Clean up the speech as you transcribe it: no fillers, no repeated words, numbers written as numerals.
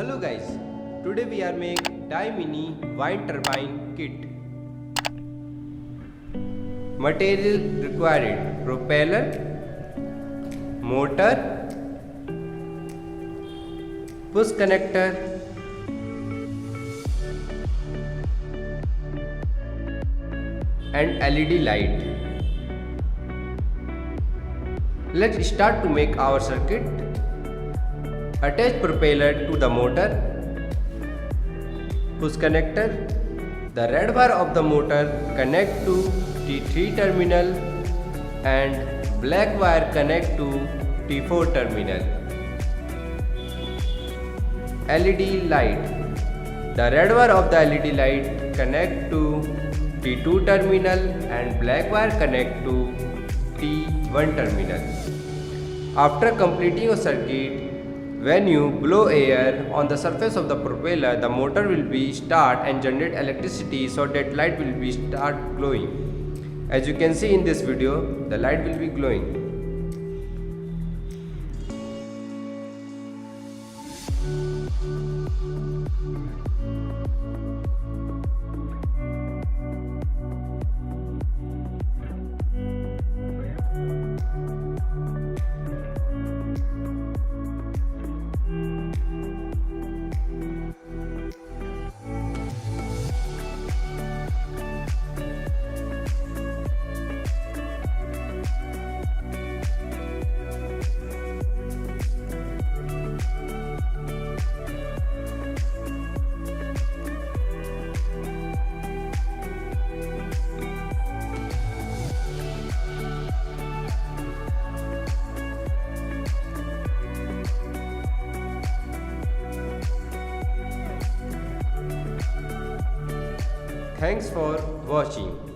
Hello guys, today we are making About Mini Turbine Kit. Material required: propeller, motor, push connector, and LED light. Let's start to make our circuit. Attach propeller to the motor. Push connector. The red wire of the motor connect to T3 terminal and black wire connect to T4 terminal. LED light. The red wire of the LED light connect to T2 terminal and black wire connect to T1 terminal. After completing your circuit, when you blow air on the surface of the propeller, the motor will be start and generate electricity, so that light will be start glowing. As you can see in this video, the light will be glowing. Thanks for watching.